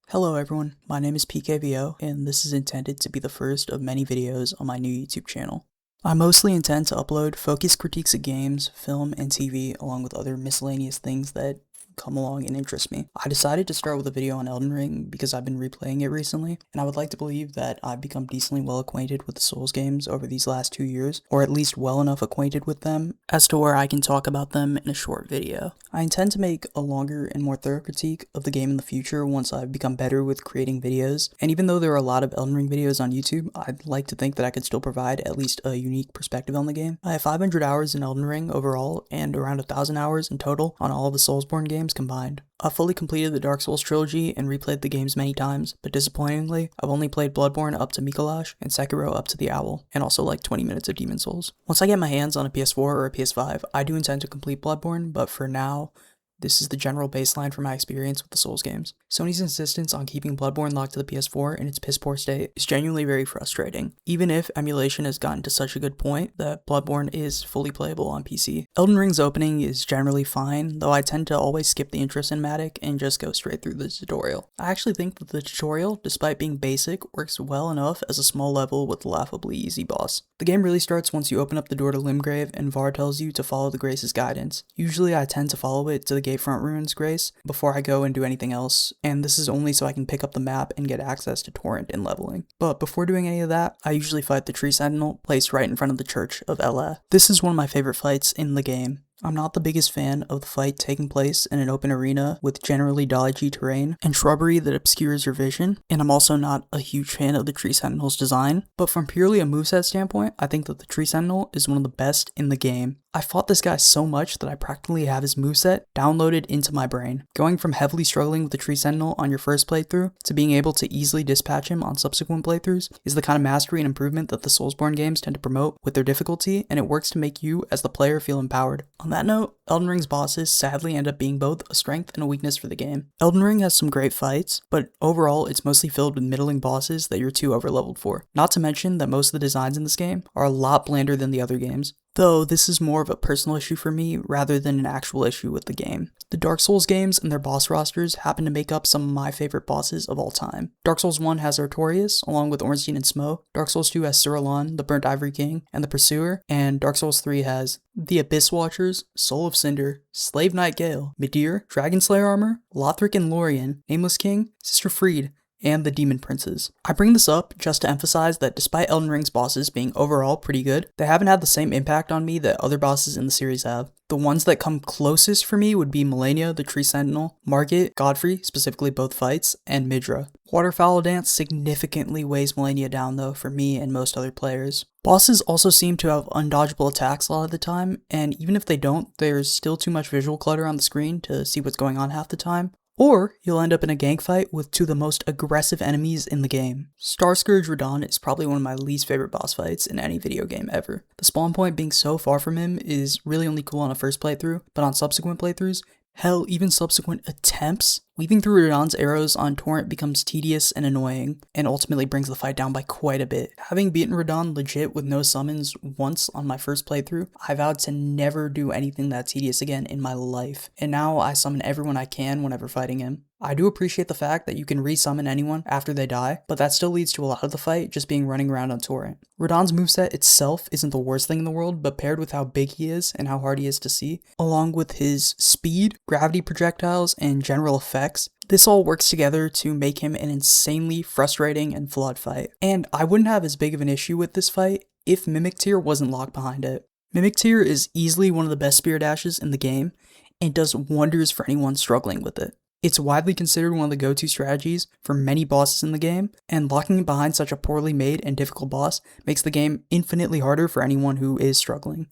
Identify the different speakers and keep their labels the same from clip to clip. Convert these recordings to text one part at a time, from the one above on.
Speaker 1: Hello everyone, my name is PKVO, and this is intended to be the first of many videos on my new YouTube channel. I mostly intend to upload focused critiques of games, film, and TV, along with other miscellaneous things that come along and interest me. I decided to start with a video on Elden Ring because I've been replaying it recently, and I would like to believe that I've become decently well acquainted with the Souls games over these last 2 years, or at least well enough acquainted with them as to where I can talk about them in a short video. I intend to make a longer and more thorough critique of the game in the future once I've become better with creating videos, and even though there are a lot of Elden Ring videos on YouTube, I'd like to think that I could still provide at least a unique perspective on the game. I have 500 hours in Elden Ring overall, and around 1,000 hours in total on all of the Soulsborne games combined. I've fully completed the Dark Souls trilogy and replayed the games many times, but disappointingly, I've only played Bloodborne up to Mikolash and Sekiro up to the Owl, and also like 20 minutes of Demon Souls. Once I get my hands on a PS4 or a PS5, I do intend to complete Bloodborne, but for now, this is the general baseline for my experience with the Souls games. Sony's insistence on keeping Bloodborne locked to the PS4 in its piss-poor state is genuinely very frustrating, even if emulation has gotten to such a good point that Bloodborne is fully playable on PC. Elden Ring's opening is generally fine, though I tend to always skip the intro cinematic and just go straight through the tutorial. I actually think that the tutorial, despite being basic, works well enough as a small level with a laughably easy boss. The game really starts once you open up the door to Limgrave and Var tells you to follow the Grace's guidance. Usually I tend to follow it to the Gatefront Ruins Grace before I go and do anything else, and this is only so I can pick up the map and get access to Torrent and leveling. But before doing any of that, I usually fight the Tree Sentinel placed right in front of the Church of Ela. This is one of my favorite fights in the game. I'm not the biggest fan of the fight taking place in an open arena with generally dodgy terrain and shrubbery that obscures your vision, and I'm also not a huge fan of the Tree Sentinel's design, but from purely a moveset standpoint, I think that the Tree Sentinel is one of the best in the game. I fought this guy so much that I practically have his moveset downloaded into my brain. Going from heavily struggling with the Tree Sentinel on your first playthrough to being able to easily dispatch him on subsequent playthroughs is the kind of mastery and improvement that the Soulsborne games tend to promote with their difficulty, and it works to make you as the player feel empowered. On that note, Elden Ring's bosses sadly end up being both a strength and a weakness for the game. Elden Ring has some great fights, but overall it's mostly filled with middling bosses that you're too overleveled for. Not to mention that most of the designs in this game are a lot blander than the other games, though this is more of a personal issue for me rather than an actual issue with the game. The Dark Souls games and their boss rosters happen to make up some of my favorite bosses of all time. Dark Souls 1 has Artorias, along with Ornstein and Smough. Dark Souls 2 has Suralan, the Burnt Ivory King, and the Pursuer, and Dark Souls 3 has the Abyss Watchers, Soul of Cinder, Slave Knight Gale, Midir, Dragon Slayer Armor, Lothric and Lorien, Nameless King, Sister Fried, and the Demon Princes. I bring this up just to emphasize that despite Elden Ring's bosses being overall pretty good, they haven't had the same impact on me that other bosses in the series have. The ones that come closest for me would be Malenia, the Tree Sentinel, Margit, Godfrey, specifically both fights, and Midra. Waterfowl Dance significantly weighs Malenia down though for me and most other players. Bosses also seem to have undodgeable attacks a lot of the time, and even if they don't, there's still too much visual clutter on the screen to see what's going on half the time. Or you'll end up in a gank fight with two of the most aggressive enemies in the game. Starscourge Radahn is probably one of my least favorite boss fights in any video game ever. The spawn point being so far from him is really only cool on a first playthrough, but on subsequent playthroughs, hell, even subsequent attempts, weaving through Radahn's arrows on Torrent becomes tedious and annoying, and ultimately brings the fight down by quite a bit. Having beaten Radahn legit with no summons once on my first playthrough, I vowed to never do anything that tedious again in my life, and now I summon everyone I can whenever fighting him. I do appreciate the fact that you can resummon anyone after they die, but that still leads to a lot of the fight just being running around on Torrent. Radahn's moveset itself isn't the worst thing in the world, but paired with how big he is and how hard he is to see, along with his speed, gravity projectiles, and general effects, this all works together to make him an insanely frustrating and flawed fight. And I wouldn't have as big of an issue with this fight if Mimic Tear wasn't locked behind it. Mimic Tear is easily one of the best spear dashes in the game, and does wonders for anyone struggling with it. It's widely considered one of the go-to strategies for many bosses in the game, and locking it behind such a poorly made and difficult boss makes the game infinitely harder for anyone who is struggling.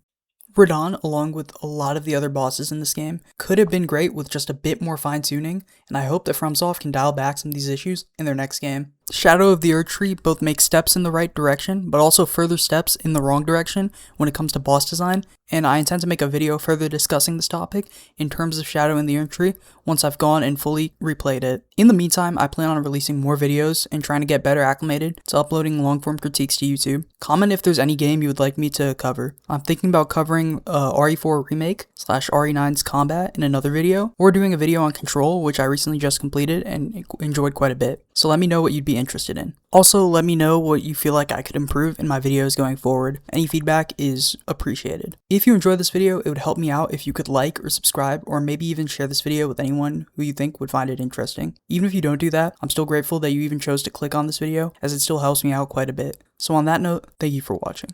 Speaker 1: Radahn, along with a lot of the other bosses in this game, could have been great with just a bit more fine-tuning, and I hope that FromSoft can dial back some of these issues in their next game. Shadow of the Erdtree both makes steps in the right direction, but also further steps in the wrong direction when it comes to boss design, and I intend to make a video further discussing this topic in terms of Shadow in the Erdtree once I've gone and fully replayed it. In the meantime, I plan on releasing more videos and trying to get better acclimated to uploading long-form critiques to YouTube. Comment if there's any game you would like me to cover. I'm thinking about covering RE4 Remake / RE9's combat in another video, or doing a video on Control, which I recently just completed and enjoyed quite a bit. So let me know what you'd be interested in. Also, let me know what you feel like I could improve in my videos going forward. Any feedback is appreciated. If you enjoyed this video, it would help me out if you could like or subscribe, or maybe even share this video with anyone who you think would find it interesting. Even if you don't do that, I'm still grateful that you even chose to click on this video, as it still helps me out quite a bit. So on that note, thank you for watching.